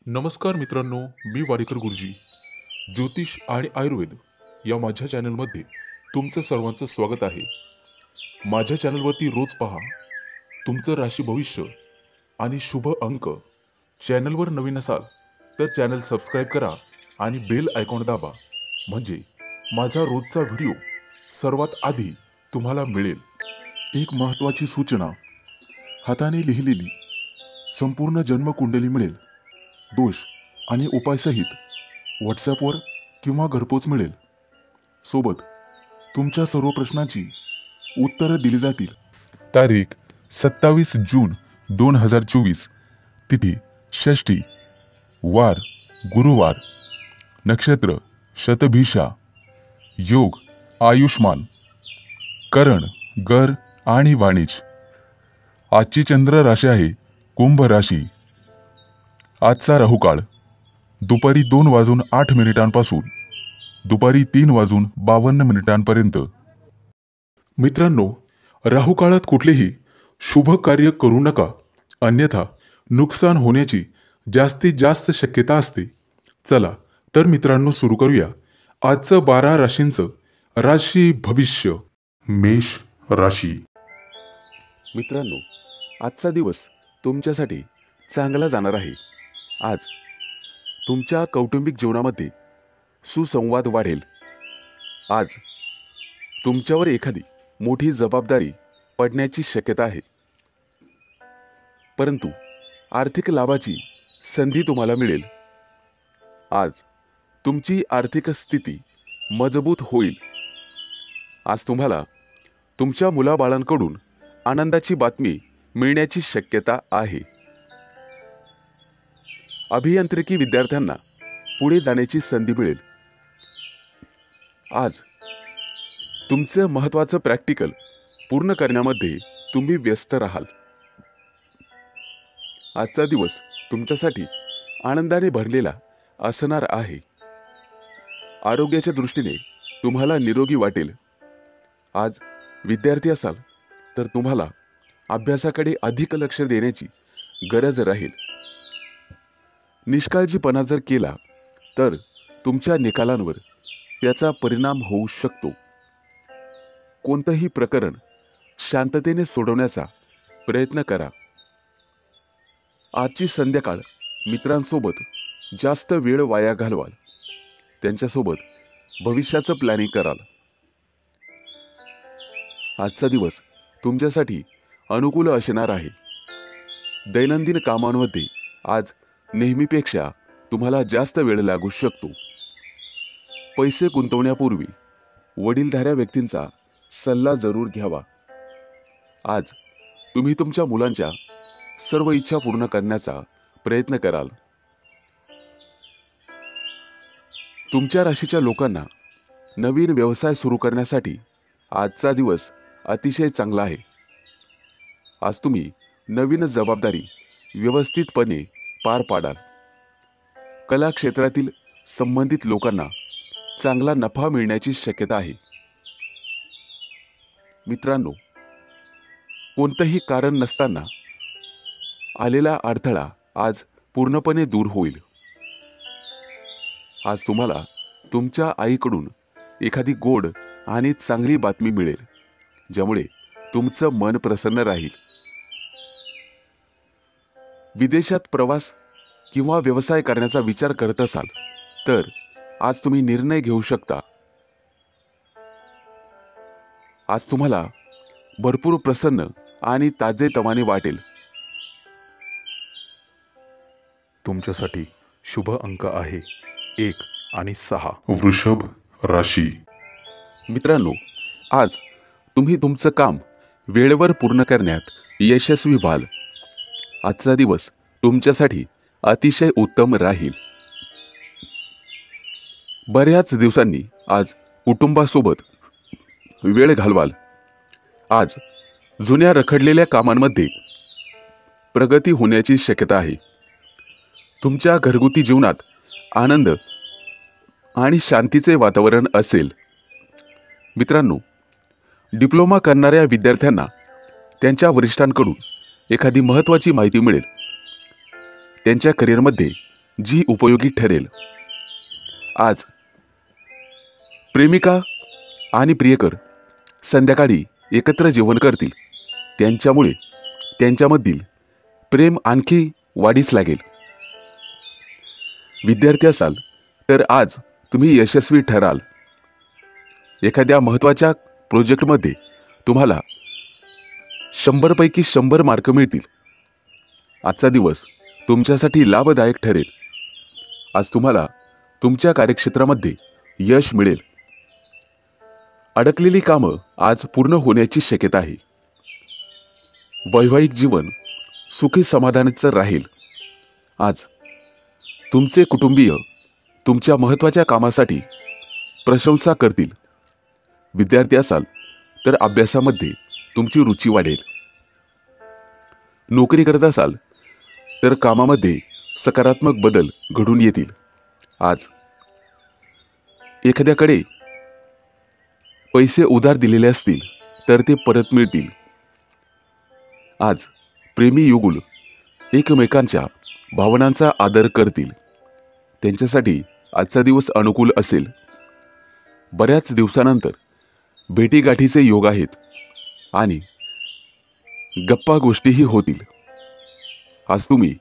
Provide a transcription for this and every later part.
नमस्कार मित्रांनो, मी वाडेकर गुरुजी. ज्योतिष आणि आयुर्वेद या माझ्या चॅनलमध्ये तुमचं सर्वांचं स्वागत आहे. माझ्या चॅनलवरती रोज पहा तुमचं राशी भविष्य आणि शुभ अंक. चॅनलवर नवीन असाल तर चॅनल सबस्क्राईब करा आणि बेल आयकॉन दाबा, म्हणजे माझा रोजचा व्हिडिओ सर्वात आधी तुम्हाला मिळेल. एक महत्त्वाची सूचना: हाताने लिहिलेली संपूर्ण जन्मकुंडली मिळेल. दोष आणि उपायसहित व्हॉट्सॲपवर किंवा घरपोच मिळेल. सोबत तुमच्या सर्व प्रश्नांची उत्तरं दिली जातील. तारीख 27 जून 2024. तिथी षष्ठी, वार गुरुवार, नक्षत्र शतभिषा, योग आयुष्मान, करण गर आणि वाणिज्य. आजची चंद्र राशी आहे कुंभ राशी. आजचा राहुकाळ दुपारी 2:08 दुपारी 3:52 मित्रांनो, राहुकाळात कुठलेही शुभ कार्य करू नका, अन्यथा नुकसान होण्याची जास्तीत जास्त शक्यता असते. चला तर मित्रांनो, सुरू करूया आजचं 12 राशींचं राशी भविष्य. मेष राशी. मित्रांनो, आजचा दिवस तुमच्यासाठी चांगला जाणार आहे. आज तुमच्या कौटुंबिक जीवनामध्ये सुसंवाद वाढेल. आज तुमच्यावर एखादी मोठी जबाबदारी पडण्याची शक्यता आहे, परंतु आर्थिक लाभाची संधी तुम्हाला मिळेल. आज तुमची आर्थिक स्थिती मजबूत होईल. आज तुम्हाला तुमच्या मुलाबाळांकडून आनंदाची बातमी मिळण्याची शक्यता आहे. अभियांत्रिकी विद्यार्थ्यांना पुढे जाण्याची संधी मिळेल. आज तुमचं महत्त्वाचं प्रॅक्टिकल पूर्ण करण्यामध्ये तुम्ही व्यस्त राहाल. आजचा दिवस तुमच्यासाठी आनंदाने भरलेला असणार आहे. आरोग्याच्या दृष्टीने तुम्हाला निरोगी वाटेल. आज विद्यार्थी असाल तर तुम्हाला अभ्यासाकडे अधिक लक्ष देण्याची गरज राहील. निष्काळजीपणा जर केला तर तुमच्या निकालांवर त्याचा परिणाम होऊ शकतो. कोणतंही प्रकरण शांततेने सोडवण्याचा प्रयत्न करा. आजची संध्याकाळ मित्रांसोबत जास्त वेळ वाया घालवाल. त्यांच्यासोबत भविष्याचं प्लॅनिंग कराल. आजचा दिवस तुमच्यासाठी अनुकूल असणार आहे. दैनंदिन कामांमध्ये आज नेहमीपेक्षा तुम्हाला जास्त वेळ लागू शकतो. पैसे गुंतवण्यापूर्वी वडीलधाऱ्या व्यक्तींचा सल्ला जरूर घ्यावा. आज तुम्ही तुमच्या मुलांच्या सर्व इच्छा पूर्ण करण्याचा प्रयत्न कराल. तुमच्या राशीच्या लोकांना नवीन व्यवसाय सुरू करण्यासाठी आजचा दिवस अतिशय चांगला आहे. आज तुम्ही नवीन जबाबदारी व्यवस्थितपणे पार पाडाल. कला क्षेत्रातील संबंधित लोकांना चांगला नफा मिळण्याची शक्यता आहे. मित्रांनो, कोणतंही कारण नसताना आलेला अडथळा आज पूर्णपणे दूर होईल. आज तुम्हाला तुमच्या आईकडून एखादी गोड आणि चांगली बातमी मिळेल, ज्यामुळे तुमचं मन प्रसन्न राहील. विदेशात प्रवास किंवा व्यवसाय करण्याचा विचार करत असाल तर आज तुम्ही निर्णय घेऊ शकता. आज तुम्हाला भरपूर प्रसन्न आणि ताजेतवाने वाटेल. तुमच्यासाठी शुभ अंक आहे 1 आणि 6. वृषभ राशी. मित्रांनो, आज तुम्ही तुमचं काम वेळेवर पूर्ण करण्यात यशस्वी व्हाल. आजचा दिवस तुमच्यासाठी अतिशय उत्तम राहील. बऱ्याच दिवसांनी आज कुटुंबासोबत वेळ घालवाल. आज जुन्या रखडलेल्या कामांमध्ये प्रगती होण्याची शक्यता आहे. तुमच्या घरगुती जीवनात आनंद आणि शांतीचे वातावरण असेल. मित्रांनो, डिप्लोमा करणाऱ्या विद्यार्थ्यांना त्यांच्या वरिष्ठांकडून एखादी महत्त्वाची माहिती मिळेल. त्यांच्या करिअरमध्ये जी उपयोगी ठरेल. आज प्रेमिका आणि प्रियकर संध्याकाळी एकत्र जेवण करतील. त्यांच्यामुळे त्यांच्यामधील प्रेम आणखी वाढीस लागेल. विद्यार्थी असाल तर आज तुम्ही यशस्वी ठराल. एखाद्या महत्त्वाच्या प्रोजेक्टमध्ये तुम्हाला 100 पैकी 100 मार्क मिळतील. आजचा दिवस तुमच्यासाठी लाभदायक ठरेल. आज तुम्हाला तुमच्या कार्यक्षेत्रामध्ये यश मिळेल. अडकलेली कामं आज पूर्ण होण्याची शक्यता आहे. वैवाहिक जीवन सुखी समाधानाचं राहील. आज तुमचे कुटुंबीय तुमच्या महत्त्वाच्या कामासाठी प्रशंसा करतील. विद्यार्थी असाल तर अभ्यासामध्ये तुमची रुची वाढेल. नोकरी करत असाल तर कामामध्ये सकारात्मक बदल घडून येतील. आज एखाद्याकडे पैसे उधार दिलेले असतील तर ते परत मिळतील. आज प्रेमी युगुल एकमेकांच्या भावनांचा आदर करतील. त्यांच्यासाठी आजचा दिवस अनुकूल असेल. बऱ्याच दिवसानंतर भेटीगाठीचे योग आहेत आणि गप्पा गोष्टीही होतील. आज तुम्ही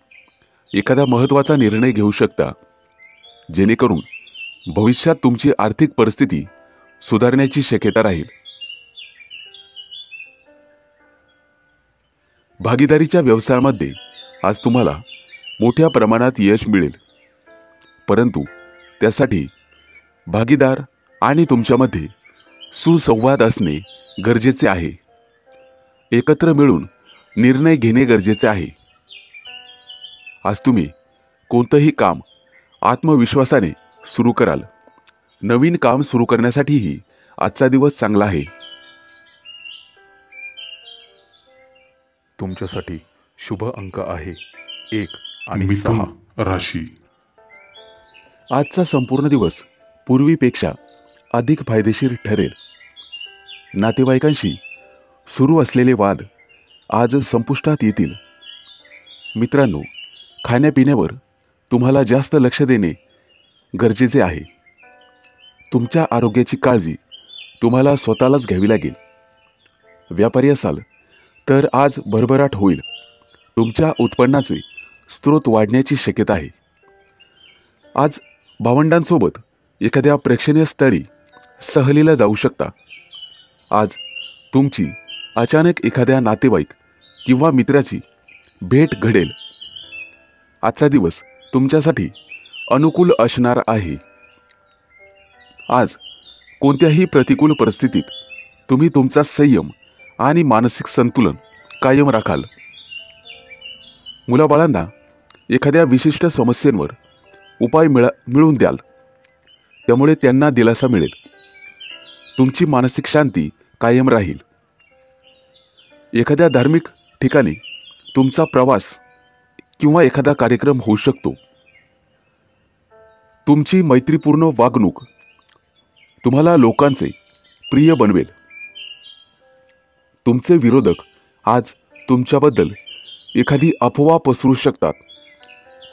एखादा महत्त्वाचा निर्णय घेऊ शकता जेणेकरून भविष्यात तुमची आर्थिक परिस्थिती सुधारण्याची शक्यता राहील. भागीदारीच्या व्यवसायामध्ये आज तुम्हाला मोठ्या प्रमाणात यश मिळेल. परंतु त्यासाठी भागीदार आणि तुमच्यामध्ये सुसंवाद असणे गरजेचे आहे. एकत्र मिळून निर्णय घेणे गरजेचे आहे. आज तुम्ही कोणतंही काम आत्मविश्वासाने सुरू कराल. नवीन काम सुरू करण्यासाठीही आजचा दिवस चांगला आहे. तुमच्यासाठी शुभ अंक आहे 1 आणि 6. राशी. आजचा संपूर्ण दिवस पूर्वीपेक्षा अधिक फायदेशीर ठरेल. नातेवाईकांशी सुरू असलेले वाद आज संपुष्टात येतील. मित्रांनो, खाण्यापिण्यावर तुम्हाला जास्त लक्ष देणे गरजेचे आहे. तुमच्या आरोग्याची काळजी तुम्हाला स्वतःलाच घ्यावी लागेल. व्यापारी असाल तर आज भरभराट होईल. तुमच्या उत्पन्नाचे स्रोत वाढण्याची शक्यता आहे. आज भावंडांसोबत एखाद्या प्रेक्षणीय स्थळी सहलीला जाऊ शकता. आज तुमची अचानक एखाद्या नातेवाईक किंवा मित्राची भेट घडेल. आजचा दिवस तुमच्यासाठी अनुकूल असणार आहे. आज कोणत्याही प्रतिकूल परिस्थितीत तुम्ही तुमचा संयम आणि मानसिक संतुलन कायम राखाल. मुलाबाळांना एखाद्या विशिष्ट समस्येवर उपाय मिळवून द्याल. त्यामुळे त्यांना दिलासा मिळेल. तुमची मानसिक शांती कायम राहील. एखाद्या धार्मिक ठिकाणी तुमचा प्रवास किंवा एखादा कार्यक्रम होऊ शकतो. तुमची मैत्रीपूर्ण वागणूक तुम्हाला लोकांचे प्रिय बनवेल. तुमचे विरोधक आज तुमच्याबद्दल एखादी अफवा पसरू शकतात.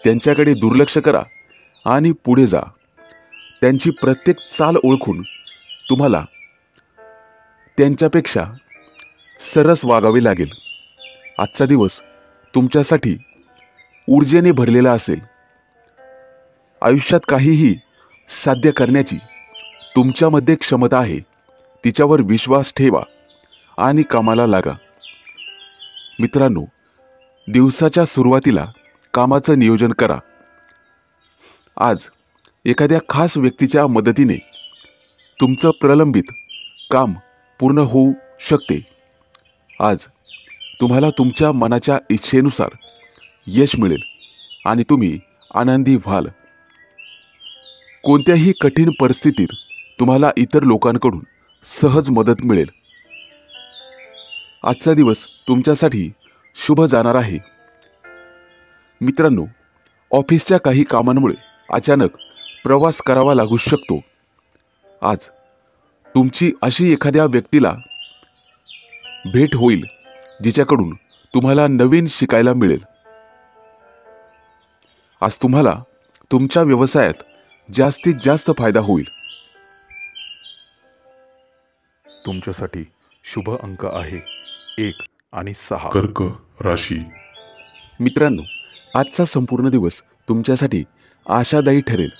त्यांच्याकडे दुर्लक्ष करा आणि पुढे जा. त्यांची प्रत्येक चाल ओळखून तुम्हाला त्यांच्यापेक्षा सरस वागावे लागेल. आजचा दिवस तुमच्यासाठी ऊर्जेने भरलेला असेल. आयुष्यात काहीही साध्य करण्याची तुमच्यामध्ये क्षमता आहे. तिच्यावर विश्वास ठेवा आणि कामाला लागा. मित्रांनो, दिवसाच्या सुरुवातीला कामाचं नियोजन करा. आज एखाद्या खास व्यक्तीच्या मदतीने तुमचं प्रलंबित काम पूर्ण होऊ शकते. आज तुम्हाला तुमच्या मनाच्या इच्छेनुसार यश मिळेल आणि तुम्ही आनंदी व्हाल. कोणत्याही कठीण परिस्थितीत तुम्हाला इतर लोकांकडून सहज मदत मिळेल. आजचा दिवस तुमच्यासाठी शुभ जाणार आहे. मित्रांनो, ऑफिसच्या काही कामांमुळे अचानक प्रवास करावा लागू शकतो. आज तुमची अशी एखाद्या व्यक्तीला भेट होईल जिच्याकडून तुम्हाला नवीन शिकायला मिळेल. आज तुम्हाला तुमच्या व्यवसायात जास्तीत जास्त फायदा होईल. तुमच्यासाठी शुभ अंक आहे 1 आणि 6. कर्क राशी. मित्रांनो, आजचा संपूर्ण दिवस तुमच्यासाठी आशादायी ठरेल.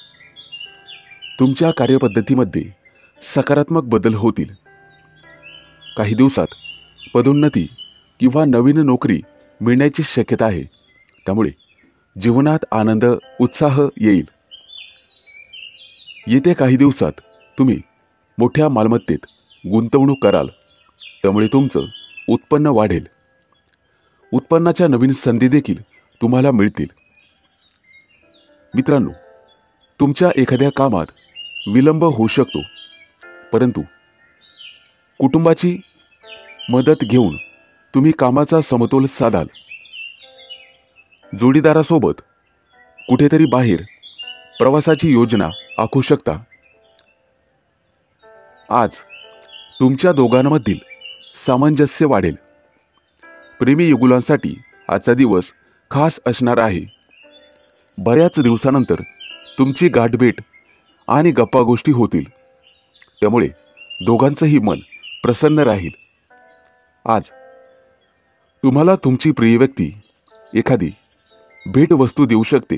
तुमच्या कार्यपद्धतीमध्ये सकारात्मक बदल होतील. काही दिवसात पदोन्नती किंवा नवीन नोकरी मिळण्याची शक्यता आहे. त्यामुळे जीवनात आनंद, उत्साह येईल. येत्या काही दिवसात तुम्ही मोठ्या मालमत्तेत गुंतवणूक कराल. त्यामुळे तुमचं उत्पन्न वाढेल. उत्पन्नाच्या नवीन संधी देखील तुम्हाला मिळतील. मित्रांनो, तुमच्या एखाद्या कामात विलंब होऊ शकतो, परंतु कुटुंबाची मदत घेऊन तुम्ही कामाचा समतोल साधाल. जोडीदारासोबत कुठेतरी बाहेर प्रवासाची योजना आखू शकता. आज तुमच्या दोघांमधील सामंजस्य वाढेल. प्रेमी युगुलांसाठी आजचा दिवस खास असणार आहे. बऱ्याच दिवसानंतर तुमची गाठभेट आणि गप्पा गोष्टी होतील. त्यामुळे दोघांचंही मन प्रसन्न राहील. आज तुम्हाला तुमची प्रिय व्यक्ती एखादी भेटवस्तू देऊ शकते.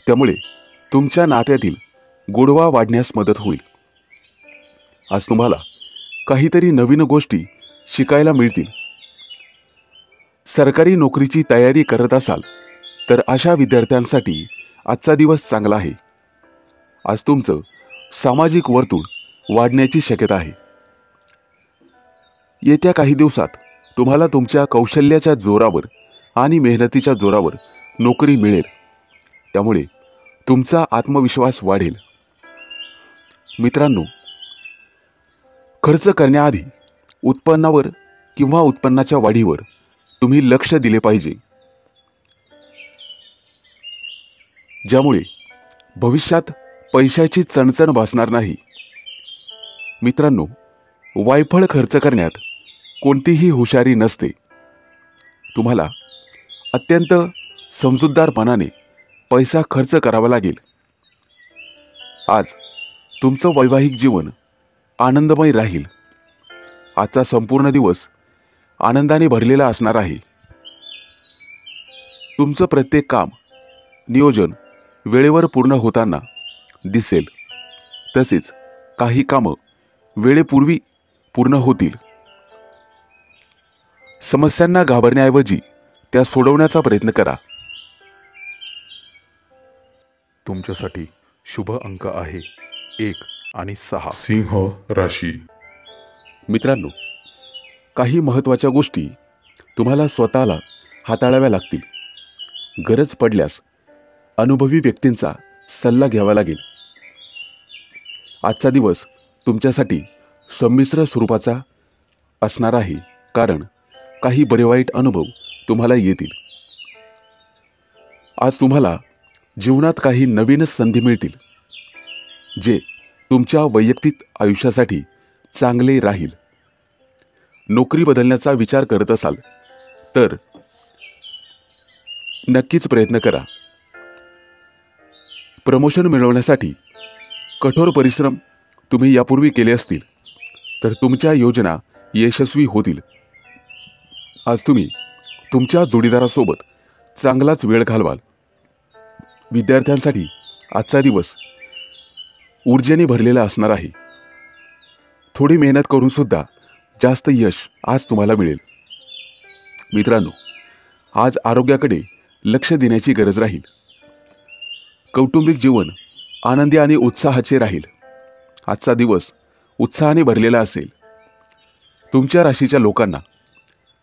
त्यामुळे तुमच्या नात्यातील गोडवा वाढण्यास मदत होईल. आज तुम्हाला काहीतरी नवीन गोष्टी शिकायला मिळतील. सरकारी नोकरीची तयारी करत असाल तर अशा विद्यार्थ्यांसाठी आजचा दिवस चांगला आहे. आज तुमचं सामाजिक वर्तुळ वाढण्याची शक्यता आहे. येत्या काही दिवसात तुम्हाला तुमच्या कौशल्याच्या जोरावर आणि मेहनतीच्या जोरावर नोकरी मिळेल. त्यामुळे तुमचा आत्मविश्वास वाढेल. मित्रांनो, खर्च करण्याआधी उत्पन्नावर किंवा उत्पन्नाच्या वाढीवर तुम्ही लक्ष दिले पाहिजे, ज्यामुळे भविष्यात पैशाची चणचण भासणार नाही. मित्रांनो, वायफळ खर्च करण्यात कोणतीही हुशारी नसते. तुम्हाला अत्यंत समजूतदारपणाने पैसा खर्च करावा लागेल. आज तुमचं वैवाहिक जीवन आनंदमय राहील. आजचा संपूर्ण दिवस आनंदाने भरलेला असणार आहे. तुमचं प्रत्येक काम, नियोजन वेळेवर पूर्ण होताना दिसेल. तसेच काही कामं वेळेपूर्वी पूर्ण होतील. समस्यांना घाबरण्याऐवजी त्या सोडवण्याचा प्रयत्न करा. तुमच्यासाठी शुभ अंक आहे 1 आणि 6. सिंह राशी. मित्रांनो, काही महत्त्वाच्या गोष्टी तुम्हाला स्वतःला हाताळाव्या लागतील. गरज पडल्यास अनुभवी व्यक्तींचा सल्ला घ्यावा लागेल. आजचा दिवस तुमच्यासाठी संमिश्र स्वरूपाचा असणार आहे, कारण काही बरे वाईट अनुभव तुम्हाला येतील. आज तुम्हाला जीवनात काही नवीन संधी मिळतील, जे तुमच्या वैयक्तिक आयुष्यासाठी चांगले राहील. नोकरी बदलण्याचा विचार करत असाल तर नक्कीच प्रयत्न करा. प्रमोशन मिळवण्यासाठी कठोर परिश्रम तुम्ही यापूर्वी केले असतील तर तुमच्या योजना यशस्वी होतील. आज तुम्ही तुमच्या जोडीदारासोबत चांगलाच वेळ घालवाल. विद्यार्थ्यांसाठी आजचा दिवस ऊर्जेने भरलेला असणार आहे. थोडी मेहनत करून सुद्धा जास्त यश आज तुम्हाला मिळेल. मित्रांनो, आज आरोग्याकडे लक्ष देण्याची गरज राहील. कौटुंबिक जीवन आनंदी आणि उत्साहाचे राहील. आजचा दिवस उत्साहाने भरलेला असेल. तुमच्या राशीच्या लोकांना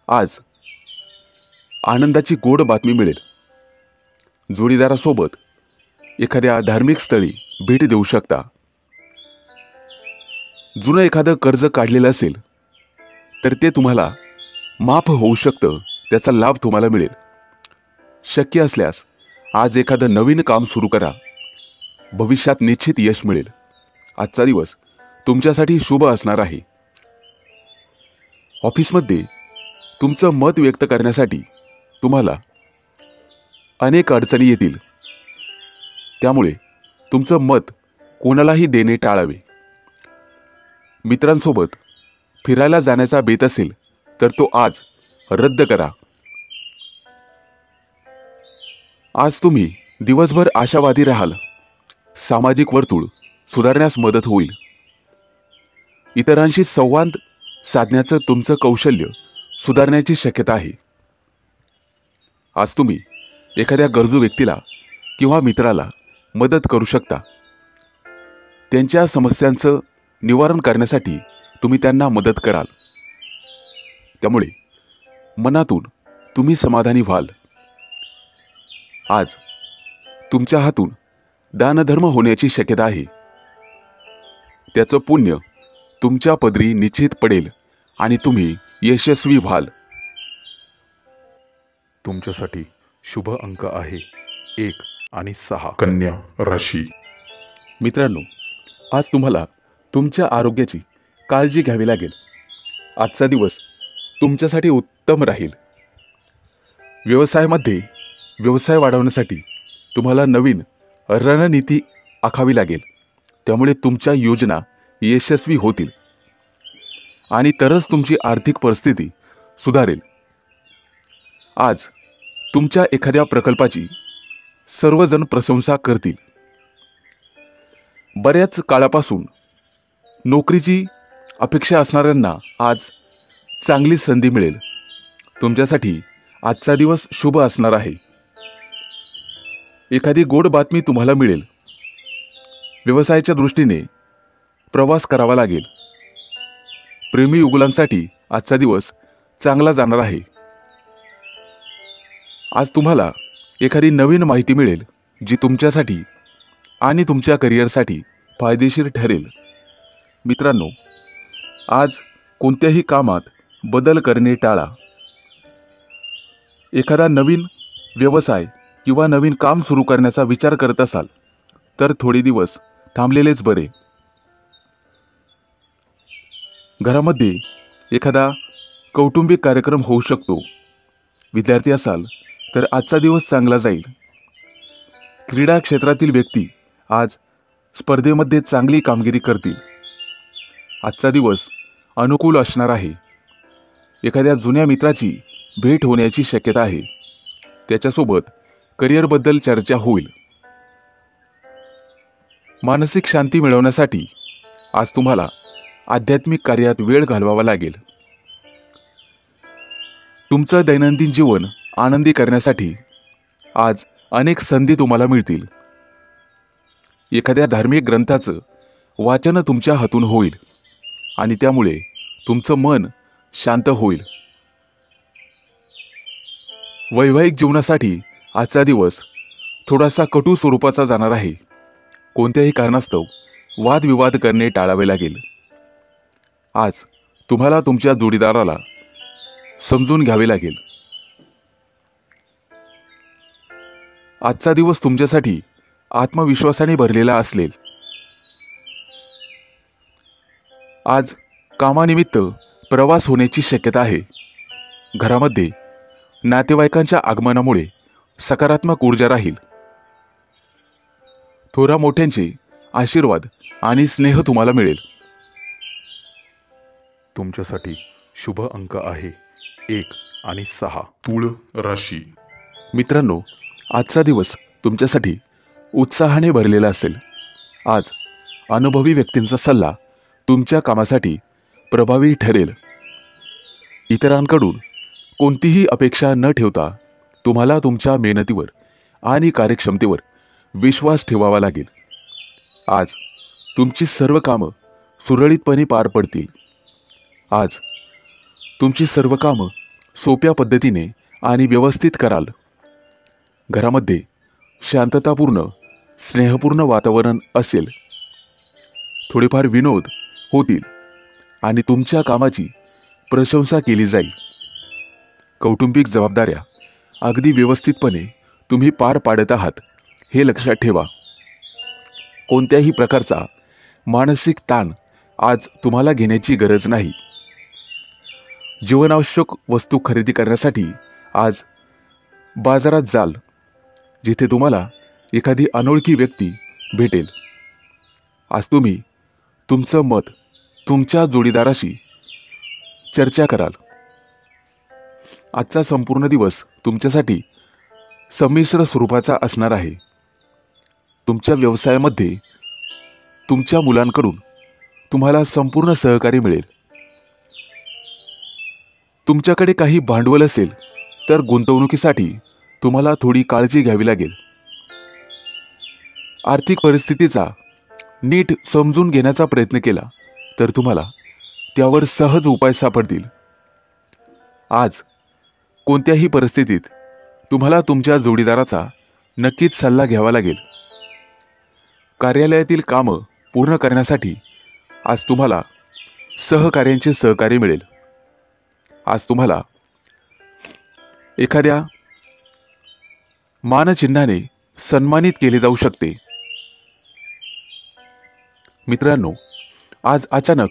आज आनंदाची गोड बातमी मिळेल. जोडीदारासोबत एखाद्या धार्मिक स्थळी भेट देऊ शकता. जुनं एखादं कर्ज काढलेलं असेल तर ते तुम्हाला माफ होऊ शकतं. त्याचा लाभ तुम्हाला मिळेल. शक्य असल्यास आज एखादं नवीन काम सुरू करा. भविष्यात निश्चित यश मिळेल. आजचा दिवस तुमच्यासाठी शुभ असणार आहे. ऑफिसमध्ये तुमचं मत व्यक्त करण्यासाठी तुम्हाला अनेक अडचणी येतील. त्यामुळे तुमचं मत कोणालाही देणे टाळावे. मित्रांसोबत फिरायला जाण्याचा बेत असेल तर तो आज रद्द करा. आज तुम्ही दिवसभर आशावादी राहाल. सामाजिक वर्तुळ सुधारण्यास मदत होईल. इतरांशी संवाद साधण्याचं तुमचं कौशल्य सुधारण्याची शक्यता आहे. आज तुम्ही एखाद्या गरजू व्यक्तीला किंवा मित्राला मदत करू शकता. त्यांच्या समस्यांचं निवारण करण्यासाठी तुम्ही त्यांना मदत कराल. त्यामुळे मनातून तुम्ही समाधानी व्हाल. आज तुमच्या हातून दानधर्म होण्याची शक्यता आहे. त्याचं पुण्य तुमच्या पदरी निश्चित पडेल आणि तुम्ही यशस्वी व्हाल. तुमच्यासाठी शुभ अंक आहे 1 आणि 6. कन्या राशी. मित्रांनो, आज तुम्हाला तुमच्या आरोग्याची काळजी घ्यावी लागेल. आजचा दिवस तुमच्यासाठी उत्तम राहील. व्यवसायामध्ये व्यवसाय वाढवण्यासाठी तुम्हाला नवीन रणनीती आखावी लागेल. त्यामुळे तुमच्या योजना यशस्वी होतील आणि तरच तुमची आर्थिक परिस्थिती सुधारेल. आज तुमच्या एखाद्या प्रकल्पाची सर्वजण प्रशंसा करतील. बऱ्याच काळापासून नोकरीची अपेक्षा असणाऱ्यांना आज चांगली संधी मिळेल. तुमच्यासाठी आजचा दिवस शुभ असणार आहे. एखादी गोड बातमी तुम्हाला मिळेल. व्यवसायाच्या दृष्टीने प्रवास करावा लागेल. प्रेमी युगुलांसाठी आजचा दिवस चांगला जाणार आहे. आज तुम्हाला एखादी नवीन माहिती मिळेल जी तुमच्यासाठी आणि तुमच्या करिअरसाठी फायदेशीर ठरेल. मित्रांनो, आज कोणत्याही कामात बदल करणे टाळा. एखादा नवीन व्यवसाय किंवा नवीन काम सुरू करण्याचा विचार करत असाल तर थोडे दिवस थांबलेलेच बरे. घरामध्ये एखादा कौटुंबिक कार्यक्रम होऊ शकतो. विद्यार्थी असाल तर आजचा दिवस चांगला जाईल. क्रीडा क्षेत्रातील व्यक्ती आज स्पर्धेमध्ये चांगली कामगिरी करतील. आजचा दिवस अनुकूल असणार आहे. एखाद्या जुन्या मित्राची भेट होण्याची शक्यता आहे. त्याच्यासोबत करिअरबद्दल चर्चा होईल. मानसिक शांती मिळवण्यासाठी आज तुम्हाला आध्यात्मिक कार्यात वेळ घालवावा लागेल. तुमचं दैनंदिन जीवन आनंदी करण्यासाठी आज अनेक संधी तुम्हाला मिळतील. एखाद्या धार्मिक ग्रंथाचं वाचन तुमच्या हातून होईल आणि त्यामुळे तुमचं मन शांत होईल. वैवाहिक जीवनासाठी आजचा दिवस थोडासा कटू स्वरूपाचा जाणार आहे. कोणत्याही कारणास्तव वादविवाद करणे टाळावे लागेल. आज तुम्हाला तुमच्या जोडीदाराला समजून घ्यावे लागेल. आजचा दिवस तुमच्यासाठी आत्मविश्वासाने भरलेला असेल. आज कामानिमित्त प्रवास होण्याची शक्यता आहे. घरामध्ये नातेवाईकांच्या आगमनामुळे सकारात्मक ऊर्जा राहील. थोरा मोठ्यांचे आशीर्वाद आणि स्नेह तुम्हाला मिळेल. तुमच्यासाठी शुभ अंक आहे 1 आणि 6. तुळ राशी. मित्रांनो, आजचा दिवस तुमच्यासाठी उत्साहाने भरलेला असेल. आज अनुभवी व्यक्तींचा सल्ला तुमच्या कामासाठी प्रभावी ठरेल. इतरांकडून कोणतीही अपेक्षा न ठेवता तुम्हाला तुमच्या मेहनतीवर आणि कार्यक्षमतेवर विश्वास ठेवावा लागेल. आज तुमची सर्व कामं सुरळीतपणे पार पडतील. आज तुमची सर्व कामं सोप्या पद्धतीने आणि व्यवस्थित कराल. घरामध्ये शांततापूर्ण स्नेहपूर्ण वातावरण असेल. थोडेफार विनोद होतील आणि तुमच्या कामाची प्रशंसा केली जाईल. कौटुंबिक जबाबदाऱ्या अगदी व्यवस्थितपणे तुम्ही पार पाडत आहात हे लक्षात ठेवा. कोणत्याही प्रकारचा मानसिक ताण आज तुम्हाला घेण्याची गरज नाही. जीवनावश्यक वस्तू खरेदी करण्यासाठी आज बाजारात जाल. जिथे तुम्हाला एखादी अनोळखी व्यक्ती भेटेल. आज तुम्ही तुमचं मत तुमच्या जोडीदाराशी चर्चा कराल. आजचा संपूर्ण दिवस तुमच्यासाठी संमिश्र स्वरूपाचा असणार आहे. तुमच्या व्यवसायामध्ये तुमच्या मुलांकडून तुम्हाला संपूर्ण सहकार्य मिळेल. तुमच्याकडे काही भांडवल असेल तर गुंतवणुकीसाठी तुम्हाला थोडी काळजी घ्यावी लागेल. आर्थिक परिस्थितीचा नीट समजून घेण्याचा प्रयत्न केला तर तुम्हाला त्यावर सहज उपाय सापडतील. आज कोणत्याही परिस्थितीत तुम्हाला तुमच्या जोडीदाराचा नक्कीच सल्ला घ्यावा लागेल. कार्यालयातील कामं पूर्ण करण्यासाठी आज तुम्हाला सहकार्यांचे सहकार्य मिळेल. आज तुम्हाला एखाद्या मानचिन्हाने सन्मानित केले जाऊ शकते. मित्रांनो, आज अचानक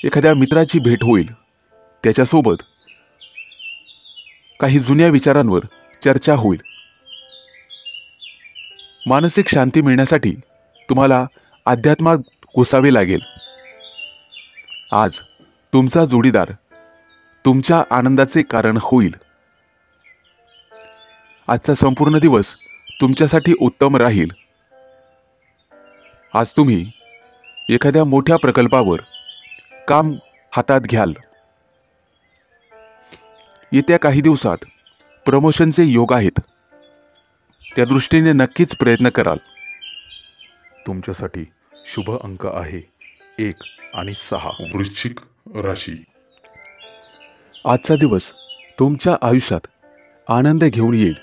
एखाद्या मित्राची भेट होईल. त्याच्यासोबत काही जुन्या विचारांवर चर्चा होईल. मानसिक शांती मिळण्यासाठी तुम्हाला अध्यात्मात घुसावे लागेल. आज तुमचा जोडीदार तुमच्या आनंदाचे कारण होईल. आजचा संपूर्ण दिवस तुमच्यासाठी उत्तम राहील. आज तुम्ही एखाद्या मोठ्या प्रकल्पावर काम हातात घ्याल. येत्या काही दिवसात प्रमोशनचे योग आहेत. त्या दृष्टीने नक्कीच प्रयत्न कराल. तुमच्यासाठी शुभ अंक आहे 1 आणि 6. वृश्चिक राशी. आजचा दिवस तुमच्या आयुष्यात आनंद घेऊन येईल.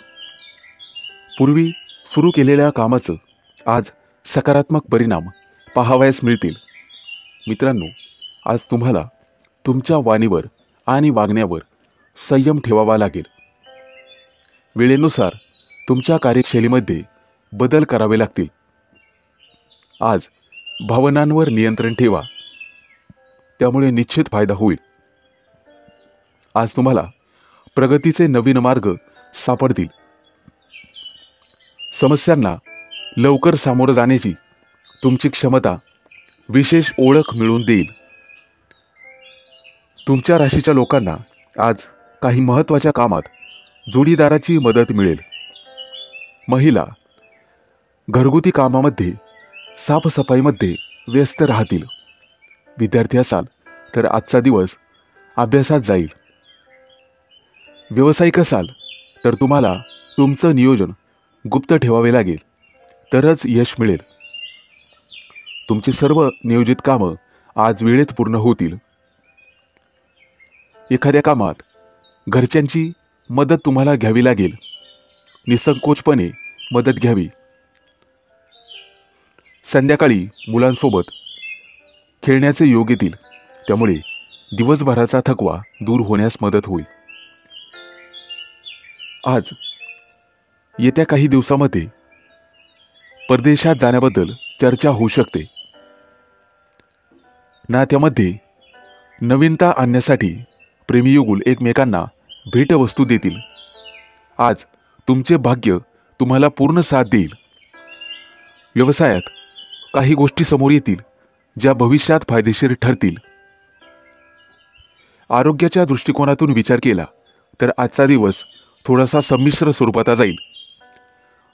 पूर्वी सुरू केलेल्या कामाचं आज सकारात्मक परिणाम पाहावयास मिळतील. मित्रांनो, आज तुम्हाला तुमच्या वाणीवर आणि वागण्यावर संयम ठेवावा लागेल. वेळेनुसार तुमच्या कार्यशैलीमध्ये बदल करावे लागतील. आज भावनांवर नियंत्रण ठेवा, त्यामुळे निश्चित फायदा होईल. आज तुम्हाला प्रगतीचे नवीन मार्ग सापडतील. समस्यांना लवकर सामोरं जाण्याची तुमची क्षमता विशेष ओळख मिळवून देईल. तुमच्या राशीच्या लोकांना आज काही महत्त्वाच्या कामात जोडीदाराची मदत मिळेल. महिला घरगुती कामामध्ये साफसफाईमध्ये व्यस्त राहतील. विद्यार्थी असाल तर आजचा दिवस अभ्यासात जाईल. व्यावसायिक असाल तर तुम्हाला तुमचं नियोजन गुप्त ठेवावे लागेल, तरच यश मिळेल. तुमची सर्व नियोजित कामं आज वेळेत पूर्ण होतील. एखाद्या कामात घरच्यांची मदत तुम्हाला घ्यावी लागेल. निसंकोचपणे मदत घ्यावी. संध्याकाळी मुलांसोबत खेळण्याचे योग येतील, त्यामुळे दिवसभराचा थकवा दूर होण्यास मदत होईल. आज येत्या काही दिवसामध्ये परदेशात जाण्याबद्दल चर्चा होऊ शकते. नात्यामध्ये नवीनता आणण्यासाठी प्रेमीयुगुल एकमेकांना भेटवस्तू देतील. आज तुमचे भाग्य तुम्हाला पूर्ण साथ देईल. व्यवसायात काही गोष्टी समोर येतील ज्या भविष्यात फायदेशीर ठरतील. आरोग्याच्या दृष्टिकोनातून विचार केला तर आजचा दिवस थोडासा संमिश्र स्वरूपाचा जाईल.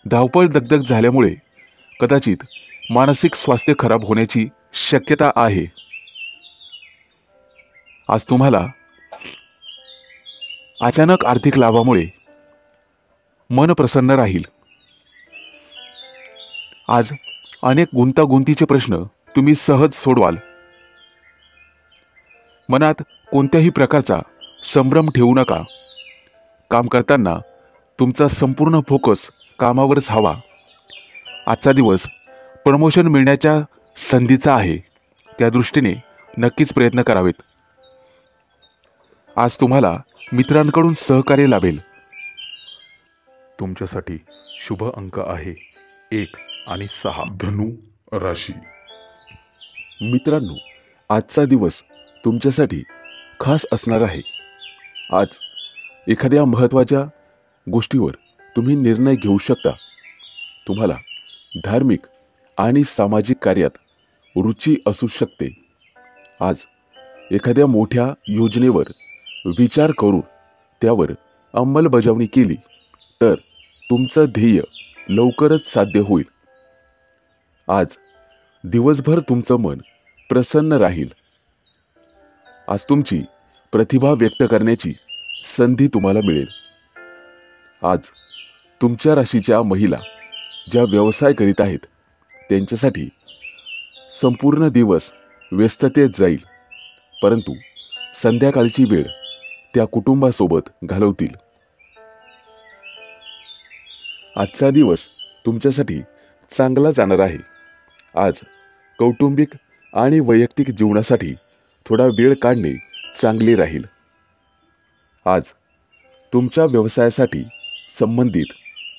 धावपळ दगदग झाल्यामुळे कदाचित मानसिक स्वास्थ्य खराब होण्याची शक्यता आहे. आज तुम्हाला अचानक आर्थिक लाभामुळे मन प्रसन्न राहील. आज अनेक गुंतागुंतीचे प्रश्न तुम्ही सहज सोडवाल. मनात कोणत्याही प्रकारचा संभ्रम ठेवू नका. काम करताना तुमचा संपूर्ण फोकस कामावरच हवा. आजचा दिवस प्रमोशन मिळण्याच्या संधीचा आहे, त्या दृष्टीने नक्कीच प्रयत्न करावेत. आज तुम्हाला मित्रांकडून सहकार्य लाभेल. तुमच्यासाठी शुभ अंक आहे 1 आणि 6. धनु राशी. मित्रांनो, आजचा दिवस तुमच्यासाठी खास असणार आहे. आज एखाद्या महत्त्वाच्या गोष्टीवर तुम्ही निर्णय घेऊ शकता. तुम्हाला धार्मिक आणि सामाजिक कार्यात रुची असू शकते. आज एखाद्या मोठ्या योजनेवर विचार करून त्यावर अंमलबजावणी केली तर तुमचं ध्येय लवकरच साध्य होईल. आज दिवसभर तुमचं मन प्रसन्न राहील. आज तुमची प्रतिभा व्यक्त करण्याची संधी तुम्हाला मिळेल. आज तुमच्या राशीच्या महिला ज्या व्यवसाय करीत आहेत त्यांच्यासाठी संपूर्ण दिवस व्यस्ततेत जाईल, परंतु संध्याकाळची वेळ त्या कुटुंबासोबत घालवतील. आजचा दिवस तुमच्यासाठी चांगला जाणार आहे. आज कौटुंबिक आणि वैयक्तिक जीवनासाठी थोडा वेळ काढणे चांगले राहील. आज तुमच्या व्यवसायासाठी संबंधित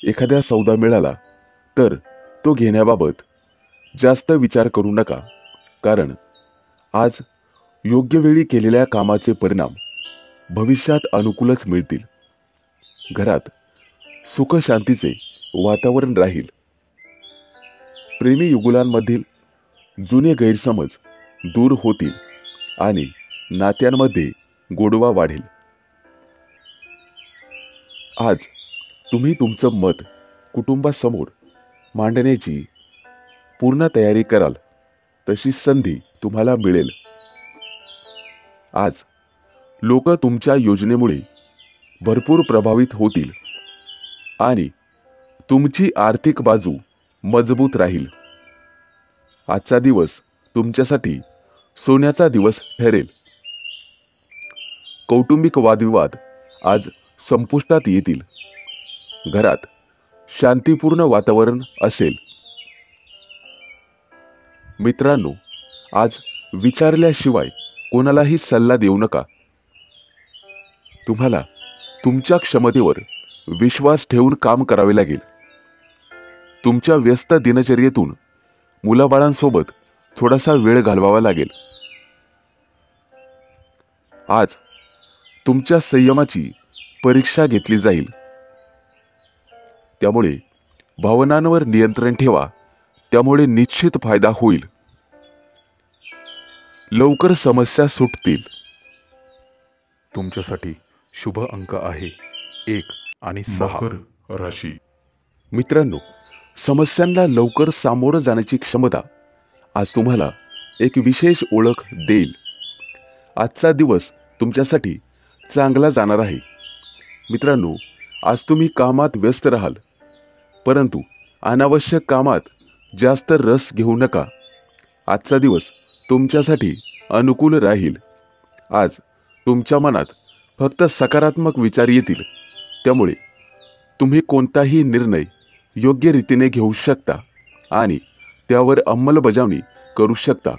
एखाद्या सौदा मिळाला तर तो घेण्याबाबत जास्त विचार करू नका, कारण आज योग्य वेळी केलेल्या कामाचे परिणाम भविष्यात अनुकूलच मिळतील. घरात सुख शांतीचे वातावरण राहील. प्रेमी युगुलांमधील जुने गैरसमज दूर होतील आणि नात्यांमध्ये गोडवा वाढेल. आज तुम्ही तुमचं मत कुटुंबासमोर मांडण्याची पूर्ण तयारी कराल तशी संधी तुम्हाला मिळेल. आज लोक तुमच्या योजनेमुळे भरपूर प्रभावित होतील आणि तुमची आर्थिक बाजू मजबूत राहील. आजचा दिवस तुमच्यासाठी सोन्याचा दिवस ठरेल. कौटुंबिक वादविवाद आज संपुष्टात येतील. घरात शांतीपूर्ण वातावरण असेल. मित्रांनो, आज विचारल्याशिवाय कोणालाही सल्ला देऊ नका. तुम्हाला तुमच्या क्षमतेवर विश्वास ठेवून काम करावे लागेल. तुमच्या व्यस्त दिनचर्येतून मुलाबाळांसोबत थोडासा वेळ घालवावा लागेल. आज तुमच्या संयमाची परीक्षा घेतली जाईल. त्यामुळे भावनांवर नियंत्रण ठेवा. त्यामुळे निश्चित फायदा होईल. लवकर समस्या सुटतील. तुमच्यासाठी शुभ अंक आहे 1 आणि 6. मकर राशी. मित्रांनो, समस्यांना लवकर सामोरं जाण्याची क्षमता आज तुम्हाला एक विशेष ओळख देईल. आजचा दिवस तुमच्यासाठी चांगला जाणार आहे. मित्रांनो, आज तुम्ही कामात व्यस्त राहाल, परंतु अनावश्यक कामात जास्त रस घेऊ नका. आजचा दिवस तुमच्यासाठी अनुकूल राहील. आज तुमच्या मनात फक्त सकारात्मक विचार येतील. त्यामुळे तुम्ही कोणताही निर्णय योग्य रीतीने घेऊ शकता आणि त्यावर अंमलबजावणी करू शकता.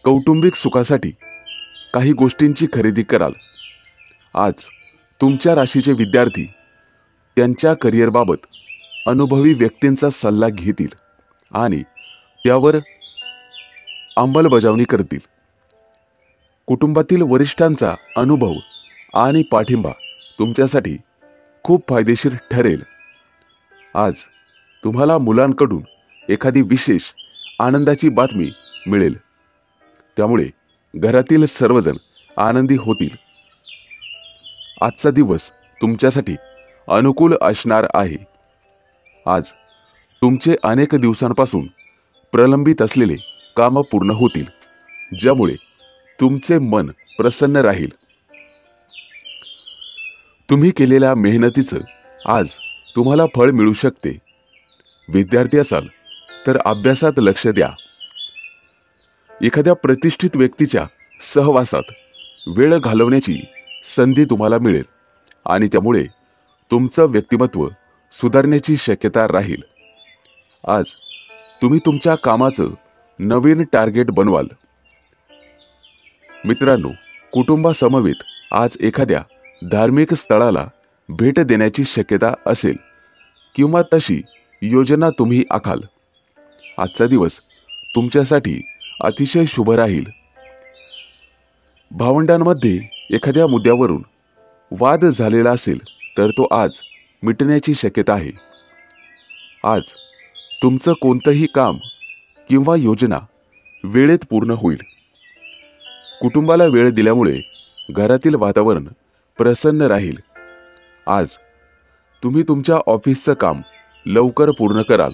कौटुंबिक सुखासाठी काही गोष्टींची खरेदी कराल. आज तुमच्या राशीचे विद्यार्थी त्यांच्या करिअरबाबत अनुभवी व्यक्तींचा सल्ला घेतील आणि त्यावर अंमलबजावणी करतील. कुटुंबातील वरिष्ठांचा अनुभव आणि पाठिंबा तुमच्यासाठी खूप फायदेशीर ठरेल. आज तुम्हाला मुलांकडून एखादी विशेष आनंदाची बातमी मिळेल. त्यामुळे घरातील सर्वजण आनंदी होतील. आजचा दिवस तुमच्यासाठी अनुकूल असणार आहे. आज तुमचे अनेक दिवसांपासून प्रलंबित असलेले काम पूर्ण होतील, ज्यामुळे तुमचे मन प्रसन्न राहील. तुम्ही केलेल्या मेहनतीचं आज तुम्हाला फळ मिळू शकते. विद्यार्थी असाल तर अभ्यासात लक्ष द्या. एखाद्या प्रतिष्ठित व्यक्तीच्या सहवासात वेळ घालवण्याची संधी तुम्हाला मिळेल आणि त्यामुळे तुमचं व्यक्तिमत्व सुधारण्याची शक्यता राहील. आज तुम्ही तुमच्या कामाचं नवीन टार्गेट बनवाल. मित्रांनो, कुटुंबासमवेत आज एखाद्या धार्मिक स्थळाला भेट देण्याची शक्यता असेल किंवा तशी योजना तुम्ही आखाल. आजचा दिवस तुमच्यासाठी अतिशय शुभ राहील. भावंडांमध्ये एखाद्या मुद्द्यावरून वाद झालेला असेल तर तो आज मिटण्याची शक्यता आहे. आज तुमचं कोणतंही काम किंवा योजना वेळेत पूर्ण होईल. कुटुंबाला वेळ दिल्यामुळे घरातील वातावरण प्रसन्न राहील. आज तुम्ही तुमच्या ऑफिसचं काम लवकर पूर्ण कराल.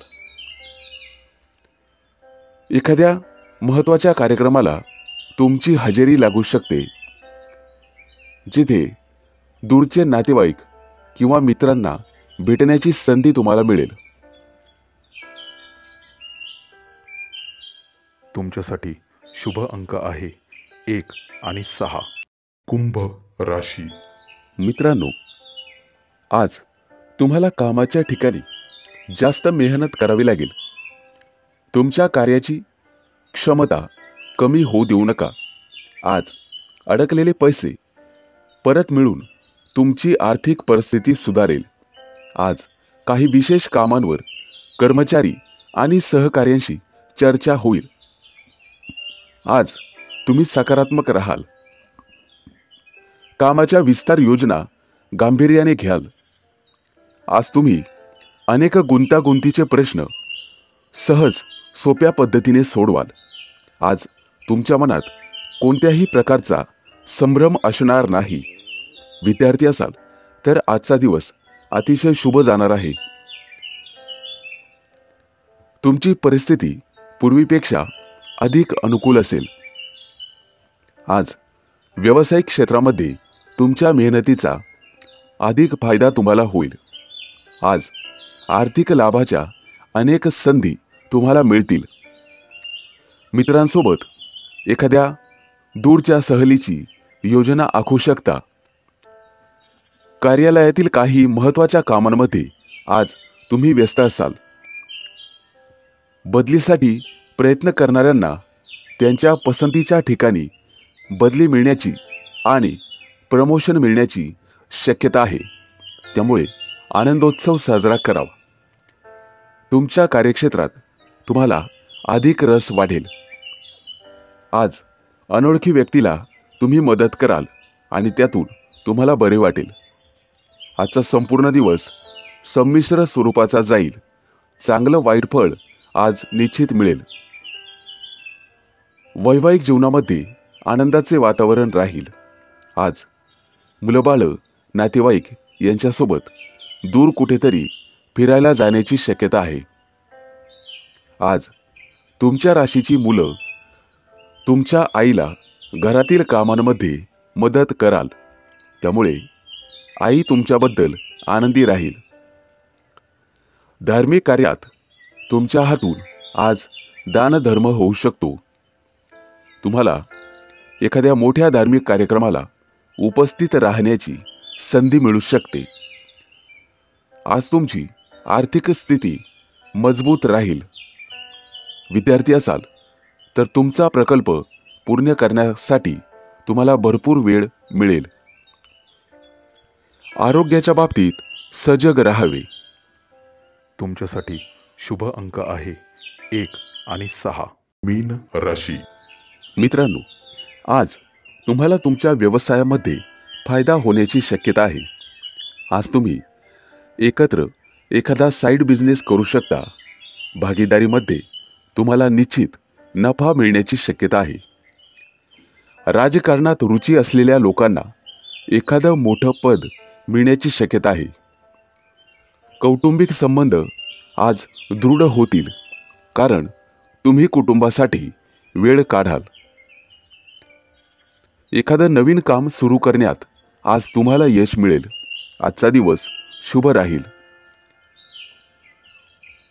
एखाद्या महत्त्वाच्या कार्यक्रमाला तुमची हजेरी लागू शकते, जिथे दूरचे नातेवाईक किंवा मित्रांना भेटण्याची संधी तुम्हाला मिळेल. तुमच्यासाठी शुभ अंक आहे 1 आणि 6. कुंभ राशी. मित्रांनो, आज तुम्हाला कामाच्या ठिकाणी जास्त मेहनत करावी लागेल. तुमच्या कार्याची क्षमता कमी होऊ देऊ नका. आज अडकलेले पैसे परत मिळून तुमची आर्थिक परिस्थिती सुधारेल. आज काही विशेष कामांवर कर्मचारी आणि सहकार्यांशी चर्चा होईल. आज तुम्ही सकारात्मक राहाल. कामाच्या विस्तार योजना गांभीर्याने घ्याल. आज तुम्ही अनेक गुंतागुंतीचे प्रश्न सहज सोप्या पद्धतीने सोडवाल. आज तुमच्या मनात कोणत्याही प्रकारचा संभ्रम असणार नाही. विद्यार्थी असाल तर आजचा दिवस अतिशय शुभ जाणार आहे. तुमची परिस्थिती पूर्वीपेक्षा अधिक अनुकूल असेल. आज व्यावसायिक क्षेत्रामध्ये तुमच्या मेहनतीचा अधिक फायदा तुम्हाला होईल. आज आर्थिक लाभाच्या अनेक संधी तुम्हाला मिळतील. मित्रांसोबत एखाद्या दूरच्या सहलीची योजना आखू शकता. कार्यालयातील काही महत्त्वाच्या कामांमध्ये आज तुम्ही व्यस्त असाल. बदलीसाठी प्रयत्न करणाऱ्यांना त्यांच्या पसंतीच्या ठिकाणी बदली मिळण्याची आणि प्रमोशन मिळण्याची शक्यता आहे. त्यामुळे आनंदोत्सव साजरा करावा. तुमच्या कार्यक्षेत्रात तुम्हाला अधिक रस वाढेल. आज अनोळखी व्यक्तीला तुम्ही मदत कराल आणि त्यातून तुम्हाला बरे वाटेल. आजचा संपूर्ण दिवस संमिश्र स्वरूपाचा जाईल. चांगलं वाईट फळ आज निश्चित मिळेल. वैवाहिक जीवनामध्ये आनंदाचे वातावरण राहील. आज मुलंबाळं, नातेवाईक यांच्यासोबत दूर कुठेतरी फिरायला जाण्याची शक्यता आहे. आज तुमच्या राशीची मुलं तुमच्या आईला घरातील कामांमध्ये मदत कराल. त्यामुळे आई तुमच्याबद्दल आनंदी राहील. धार्मिक कार्यात तुमच्या हातून आज दानधर्म होऊ शकतो. तुम्हाला एखाद्या मोठ्या धार्मिक कार्यक्रमाला उपस्थित राहण्याची संधी मिळू शकते. आज तुमची आर्थिक स्थिती मजबूत राहील. विद्यार्थी असाल तर तुमचा प्रकल्प पूर्ण करण्यासाठी तुम्हाला भरपूर वेळ मिळेल. आरोग्याच्या बाबतीत सजग राहावे. तुमच्यासाठी शुभ अंक आहे 1 आणि 6. मीन राशी. मित्रांनो, आज तुम्हाला तुमच्या व्यवसायामध्ये फायदा होण्याची शक्यता आहे. आज तुम्ही एकत्र एखादा साईड बिझनेस करू शकता. भागीदारीमध्ये तुम्हाला निश्चित नफा मिळण्याची शक्यता आहे. राजकारणात रुची असलेल्या लोकांना एखादं मोठं पद मिळण्याची शक्यता आहे. कौटुंबिक संबंध आज दृढ होतील, कारण तुम्ही कुटुंबासाठी वेळ काढाल. एखादं नवीन काम सुरू करण्यात आज तुम्हाला यश मिळेल. आजचा दिवस शुभ राहील.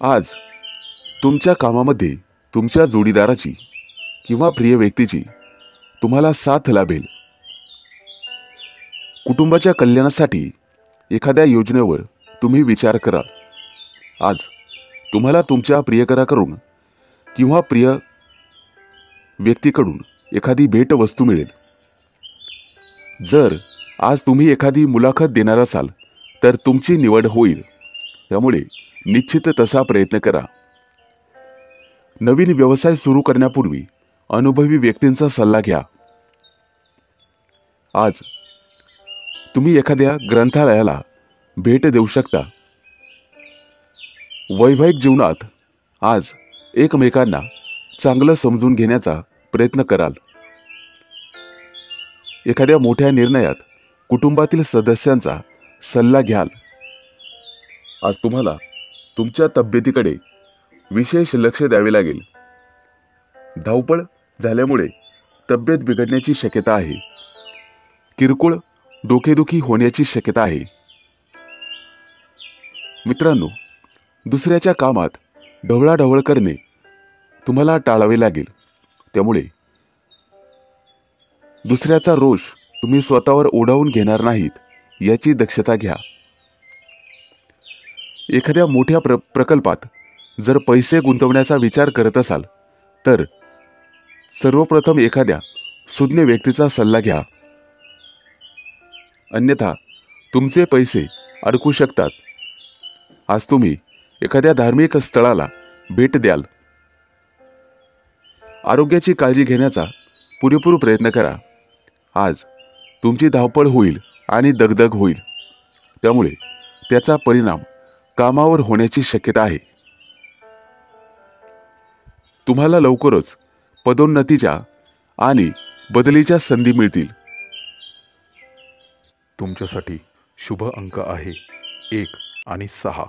आज तुमच्या कामामध्ये तुमच्या जोडीदाराची किंवा प्रिय व्यक्तीची तुम्हाला साथ लाभेल. कुटुंबाच्या कल्याणासाठी एखाद्या योजनेवर तुम्ही विचार कराल. आज तुम्हाला तुमच्या प्रियकराकडून किंवा प्रिय व्यक्तीकडून एखादी भेटवस्तू मिळेल. जर आज तुम्ही एखादी मुलाखत देणार असाल तर तुमची निवड होईल. त्यामुळे निश्चित तसा प्रयत्न करा. नवीन व्यवसाय सुरू करण्यापूर्वी अनुभवी व्यक्तींचा सल्ला घ्या. आज तुम्ही एखाद्या ग्रंथालयाला भेट देऊ शकता. वैवाहिक जीवनात आज एकमेकांना चांगलं समजून घेण्याचा प्रयत्न कराल. एखाद्या मोठ्या निर्णयात कुटुंबातील सदस्यांचा सल्ला घ्याल. आज तुम्हाला तुमच्या तब्येतीकडे विशेष लक्ष द्यावे लागेल. धावपळ झाल्यामुळे तब्येत बिघडण्याची शक्यता आहे. किरकोळ डोकेदुखी होण्याची शक्यता आहे. मित्रांनो, दुसऱ्याच्या कामात ढवळाढवळ करणे तुम्हाला टाळावे लागेल. त्यामुळे दुसऱ्याचा रोष तुम्ही स्वतःवर ओढावून घेणार नाहीत याची दक्षता घ्या. एखाद्या मोठ्या प्रकल्पात जर पैसे गुंतवण्याचा विचार करत असाल तर सर्वप्रथम एखाद्या सुज्ञ व्यक्तीचा सल्ला घ्या. अन्यथा तुमचे पैसे अडकू शकतात. आज तुम्ही एखाद्या धार्मिक स्थळाला भेट द्याल. आरोग्याची काळजी घेण्याचा पुरेपूर प्रयत्न करा. आज तुमची धावपळ होईल आणि दगदग होईल. त्यामुळे त्याचा परिणाम कामावर होण्याची शक्यता आहे. तुम्हाला लवकरच पदोन्नतीच्या आणि बदलीच्या संधी मिळतील. तुमच्यासाठी शुभ अंक आहे 1 आणि 6.